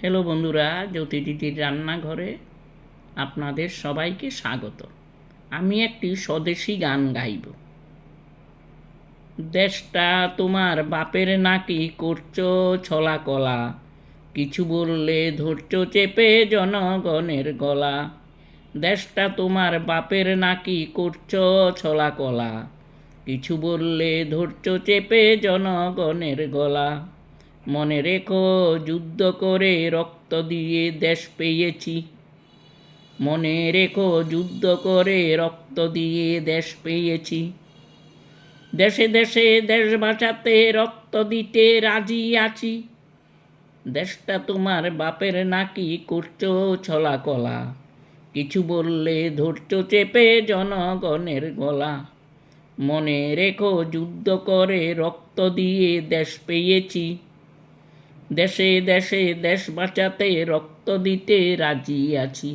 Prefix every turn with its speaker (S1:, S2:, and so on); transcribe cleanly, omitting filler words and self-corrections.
S1: Hello বন্ধুরা, জ্যোতিদিদির রান্নাঘরে আপনাদের সবাইকে স্বাগত। আমি একটি স্বদেশি গান গাইব। দেশটা তোমার বাপের নাকি করছো ছলা কলা, কিছু বললে ধরছো চেপে জনগণের গলা। দেশটা তোমার বাপের নাকি করছো ছলা কলা, কিছু বললে ধরছো চেপে জনগণের গলা। মনে রেখো যুদ্ধ করে রক্ত দিয়ে দেশ পেয়েছি, মনে রেখো যুদ্ধ করে রক্ত দিয়ে দেশ পেয়েছি। দেশে দেশে দেশ বাঁচাতে রক্ত দিতে রাজি আছি। দেশটা তোমার বাপের নাকি করছো ছলা কলা, কিছু বললে ধরছো চেপে জনগণের গলা। মনে রেখো যুদ্ধ করে রক্ত দিয়ে দেশ পেয়েছি, দেশে দেশে দেশ বাঁচাতে রক্ত দিতে রাজি আছি।